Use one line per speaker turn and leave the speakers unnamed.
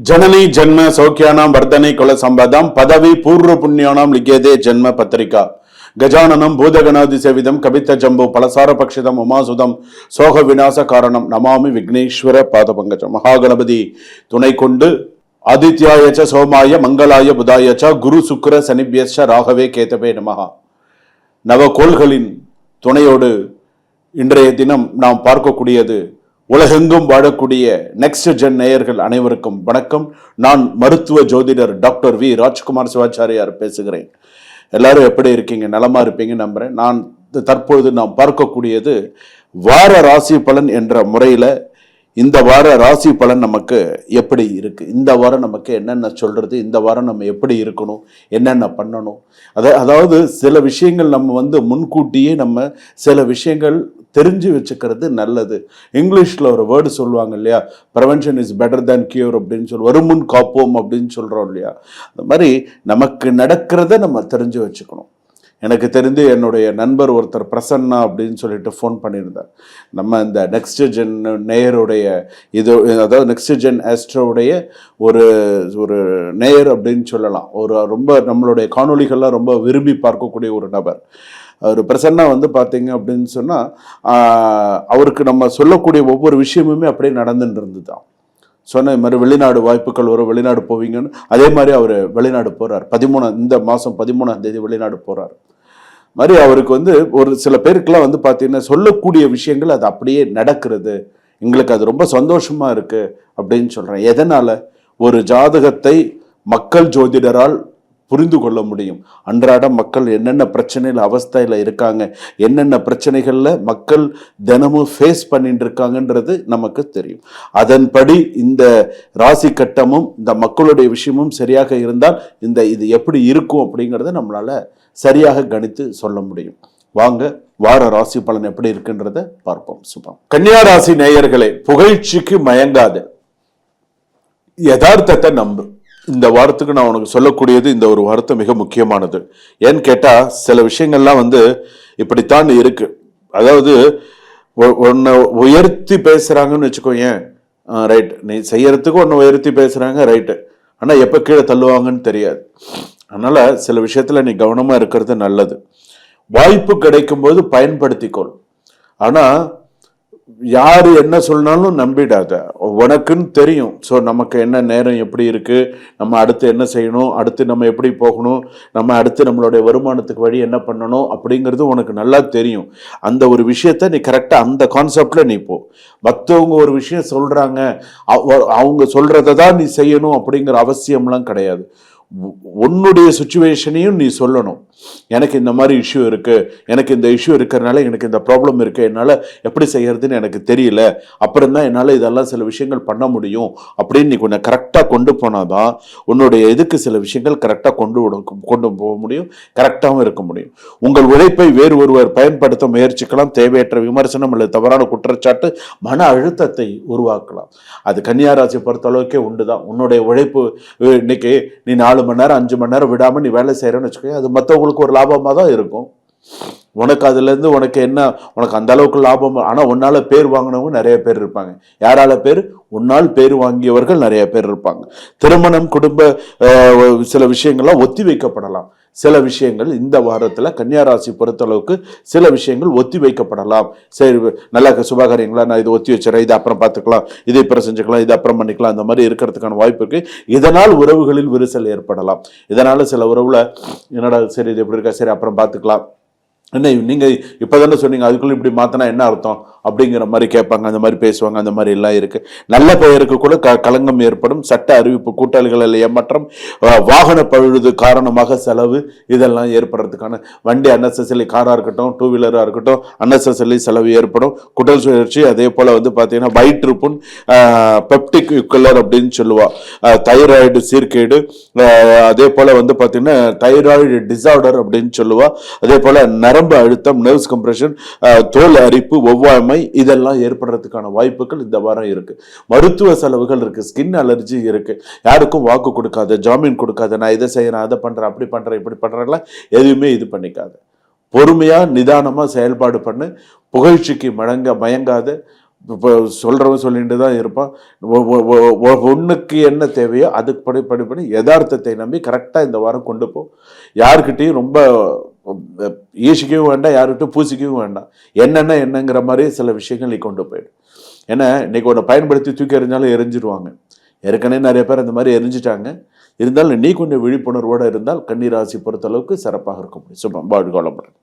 जननी जन्म सौख्यानां वर्धने कुल संपदां पदवी पूर्व पुण्यानां लिख्यते जन्म पत्रिका गजाननं भूतगणाधिसेवितं कविता जम्बो पलसार पक्षितम् उमासुदं सोग विनाश कारणं नमामि विघ्नेश्वर पादपंकजं महागणपति துணை கொண்டு ஆதித்யாய ச சோமாய மங்களாய புதாய ச குரு சுக்கிர சனிப்யஸ்ச ராகவே கேதவே நமஹ. நவகோள்களின் துணையோடு இன்றைய தினம் நாம் பார்க்கக்கூடியது உலகெங்கும் வாழக்கூடிய நெக்ஸ்ட் ஜென் நேயர்கள் அனைவருக்கும் வணக்கம். நான் மருத்துவ ஜோதிடர் டாக்டர் வி ராஜ்குமார் சிவாச்சாரியார் பேசுகிறேன். எல்லாரும் எப்படி இருக்கீங்க? நலமா இருப்பீங்க நம்புறேன். நான் தற்பொழுது நாம் பார்க்கக்கூடியது வார ராசி பலன் என்ற முறையில இந்த வார ராசி பலன் நமக்கு எப்படி இருக்கு, இந்த வாரம் நமக்கு என்னென்ன சொல்றது, இந்த வாரம் நம்ம எப்படி இருக்கணும், என்னென்ன பண்ணணும். அதாவது சில விஷயங்கள் நம்ம முன்கூட்டியே நம்ம சில விஷயங்கள் தெரிஞ்சு வச்சுக்கிறது நல்லது. இங்கிலீஷில் ஒரு வேர்டு சொல்லுவாங்க இல்லையா, prevention is better than cure அப்படின்னு சொல்லி, வருமுன் காப்போம் அப்படின்னு சொல்கிறோம் இல்லையா. அந்த மாதிரி நமக்கு நடக்கிறத நம்ம தெரிஞ்சு வச்சுக்கணும். எனக்கு தெரிந்து என்னுடைய நண்பர் ஒருத்தர் பிரசன்னா அப்படின்னு சொல்லிட்டு ஃபோன் பண்ணியிருந்தார். நம்ம இந்த நெக்ஸ்ட் ஜென் நேயருடைய இது, அதாவது நெக்ஸ்ட் ஜென் ஆஸ்ட்ரோவுடைய ஒரு ஒரு நேயர் அப்படின்னு சொல்லலாம். ஒரு ரொம்ப நம்மளுடைய காணொலிகள்லாம் ரொம்ப விரும்பி பார்க்கக்கூடிய ஒரு நபர். அவர் பிரசன்னா பார்த்தீங்க அப்படின்னு சொன்னால் அவருக்கு நம்ம சொல்லக்கூடிய ஒவ்வொரு விஷயமுமே அப்படியே நடந்துட்டு இருந்து தான் சொன்ன. இது மாதிரி வெளிநாடு வாய்ப்புகள் வரும், வெளிநாடு போவீங்கன்னு. அதே மாதிரி அவர் வெளிநாடு போகிறார். இந்த மாதம் 13ஆம் தேதி வெளிநாடு போகிறார். மாதிரி அவருக்கு ஒரு சில பேருக்கெல்லாம் பார்த்தீங்கன்னா சொல்லக்கூடிய விஷயங்கள் அது அப்படியே நடக்கிறது. எங்களுக்கு அது ரொம்ப சந்தோஷமாக இருக்குது அப்படின்னு சொல்கிறேன். எதனால்? ஒரு ஜாதகத்தை மக்கள் ஜோதிடரால் புரிந்து கொள்ள முடியும். அன்றாட மக்கள் என்னென்ன பிரச்சனையில் அவஸ்தையில் இருக்காங்க, என்னென்ன பிரச்சனைகளில் மக்கள் தினமும் ஃபேஸ் பண்ணிட்டு இருக்காங்கன்றது நமக்கு தெரியும். அதன்படி இந்த ராசி கட்டமும் இந்த மக்களுடைய விஷயமும் சரியாக இருந்தால் இது எப்படி இருக்கும் அப்படிங்கிறத நம்மளால சரியாக கணித்து சொல்ல முடியும். வாங்க வார ராசி பலன் எப்படி இருக்குன்றத பார்ப்போம். சுபம். கன்னியா ராசி நேயர்களே, புகழ்ச்சிக்கு மயங்காது, யதார்த்தத்தை நம்பு. இந்த வாரத்துக்கு நான் உனக்கு சொல்லக்கூடியது, இந்த ஒரு வார்த்தை மிக முக்கியமானது. ஏன்னு கேட்டா சில விஷயங்கள்லாம் இப்படித்தான் இருக்கு. அதாவது ஒன்னை உயர்த்தி பேசுறாங்கன்னு வச்சுக்கோங்க, ரைட், நீ செய்யறதுக்கு ஒன்று உயர்த்தி பேசுறாங்க, ரைட்டு, ஆனா எப்ப கீழே தள்ளுவாங்கன்னு தெரியாது. அதனால சில விஷயத்துல நீ கவனமா இருக்கிறது நல்லது. வாய்ப்பு கிடைக்கும் போது பயன்படுத்திக்கொள். ஆனா யாரு என்ன சொன்னாலும் நம்பிடாத. உனக்குன்னு தெரியும். ஸோ நமக்கு என்ன நேரம் எப்படி இருக்கு, நம்ம அடுத்து என்ன செய்யணும், அடுத்து நம்ம எப்படி போகணும், நம்ம அடுத்து நம்மளுடைய வருமானத்துக்கு வழி என்ன பண்ணணும் அப்படிங்கிறது உனக்கு நல்லா தெரியும். அந்த ஒரு விஷயத்த நீ கரெக்டாக அந்த கான்செப்ட்ல நீ போ. மற்றவங்க ஒரு விஷயம் சொல்றாங்க, அவங்க சொல்றதை தான் நீ செய்யணும் அப்படிங்கிற அவசியம்லாம் கிடையாது. உன்னுடைய சுச்சுவேஷனையும் நீ சொல்லணும். எனக்கு இந்த மாதிரி இஷ்யூ இருக்கு, எனக்கு இந்த இஷ்யூ இருக்கிறதுனால எனக்கு இந்த ப்ராப்ளம் இருக்கு, என்னால் எப்படி செய்யறதுன்னு எனக்கு தெரியல, அப்புறம் தான் என்னால் இதெல்லாம் சில விஷயங்கள் பண்ண முடியும் அப்படின்னு நீ கொஞ்சம் கரெக்டாக கொண்டு போனாதான் உன்னுடைய இதுக்கு சில விஷயங்கள் கரெக்டாக கொண்டு போக முடியும், கரெக்டாகவும் இருக்க முடியும். உங்கள் உழைப்பை வேறு ஒருவர் பயன்படுத்த முயற்சிக்கலாம். தேவையற்ற விமர்சனம் அல்லது தவறான குற்றச்சாட்டு மன அழுத்தத்தை உருவாக்கலாம். அது கன்னியாராசி பொறுத்த அளவுக்கே உண்டுதான். உன்னுடைய உழைப்பு இன்னைக்கு நீ 4 மணி நேரம் 5 மணி நேரம் விடாம நீ வேலை செய்யறன்னு வச்சுக்கோங்க, அது மற்றவங்களுக்கு ஒரு லாபமா தான் இருக்கும். உனக்கு அதுல இருந்து உனக்கு அந்த அளவுக்கு லாபம். ஆனா உன்னால பேர் வாங்கினவங்க நிறைய பேர் இருப்பாங்க. யாரால பேர்? உன்னால் பேர் வாங்கியவர்கள் நிறைய பேர் இருப்பாங்க. திருமணம், குடும்ப சில விஷயங்கள்லாம் ஒத்தி வைக்கப்படலாம். சில விஷயங்கள் இந்த வாரத்துல கன்னியாராசி பொறுத்தளவுக்கு சில விஷயங்கள் ஒத்தி வைக்கப்படலாம். சரி, நல்லா சுபகாரியங்களா, நான் இதை ஒத்தி வச்சுறேன், இதை அப்புறம் பார்த்துக்கலாம், இதை அப்புறம் செஞ்சுக்கலாம், இதை அப்புறம் பண்ணிக்கலாம், அந்த மாதிரி இருக்கிறதுக்கான வாய்ப்பு இருக்கு. இதனால் உறவுகளில் விரிசல் ஏற்படலாம். இதனால சில உறவுல என்னடா சரி இது எப்படி இருக்கா, சரி அப்புறம் பார்த்துக்கலாம், என்ன நீங்க இப்பதானே சொன்னீங்க, அதுக்குள்ள இப்படி மாத்தினா என்ன அர்த்தம் அப்படிங்கிற மாதிரி கேட்பாங்க, அந்த மாதிரி பேசுவாங்க. அந்த மாதிரி எல்லாம் இருக்கு. நல்ல பெயருக்கு கூட களங்கம் ஏற்படும். சட்ட அறிவிப்பு, கூட்டாளிகள் ஏமாற்றம், வாகன பழுது காரணமாக செலவு, இதெல்லாம் ஏற்படுறதுக்கான வண்டி அன்னெசரி, காரா இருக்கட்டும், 2 வீலரா இருக்கட்டும், அன்னெசரி செலவு ஏற்படும். குடல் சுழற்சி, அதே போல பாத்தீங்கன்னா வயிற்றுப்புண், பெப்டிக் யுக்குலர் அப்படின்னு சொல்லுவா, தைராய்டு சீர்கேடு, அதே போல பாத்தீங்கன்னா தைராய்டு டிசார்டர் அப்படின்னு சொல்லுவா, அதே போல நரம்பு அழுத்தம், நர்வ்ஸ் கம்ப்ரெஷன், தோல் அரிப்பு, ஒவ்வாமை, இதெல்லாம் ஏற்படுறதுக்கான வாய்ப்புகள் இந்த வாரம் இருக்கு. மருத்துவ செலவுகள் இருக்கு, ஸ்கின் அலர்ஜி இருக்கு. யாருக்கும் வாக்கு கொடுக்காத, ஜாமீன் கொடுக்காத, நான் இதை செய்யறேன், அதை பண்றேன், அப்படி பண்றேன், இப்படி பண்றேன்லாம் எதுவுமே இது பண்ணிக்காத. பொறுமையா நிதானமா செயல்பாடு பண்ணு. புகழ்ச்சிக்கு மயங்காத, இப்போ சொல்கிறவன் சொல்லிட்டு தான் இருப்பான். ஒன்றுக்கு என்ன தேவையோ அதுக்கு படி யதார்த்தத்தை நம்பி கரெக்டாக இந்த வாரம் கொண்டு போ. யாருக்கிட்டையும் ரொம்ப ஈசிக்கவும் வேண்டாம், யாருக்கிட்டையும் பூசிக்கவும் வேண்டாம். என்னங்கிற மாதிரி சில விஷயங்கள் நீ கொண்டு போயிடு. ஏன்னா இன்னைக்கு ஒன்றை பயன்படுத்தி தூக்கி எறிஞ்சாலும் எரிஞ்சிருவாங்க. ஏற்கனவே நிறைய பேர் அந்த மாதிரி எரிஞ்சிட்டாங்க. இருந்தாலும் நீ கொஞ்சம் விழிப்புணர்வோடு இருந்தால் கன்னிராசி பொறுத்தளவுக்கு சிறப்பாக இருக்க முடியும். சுபம் வாழ்க வளமுடன்.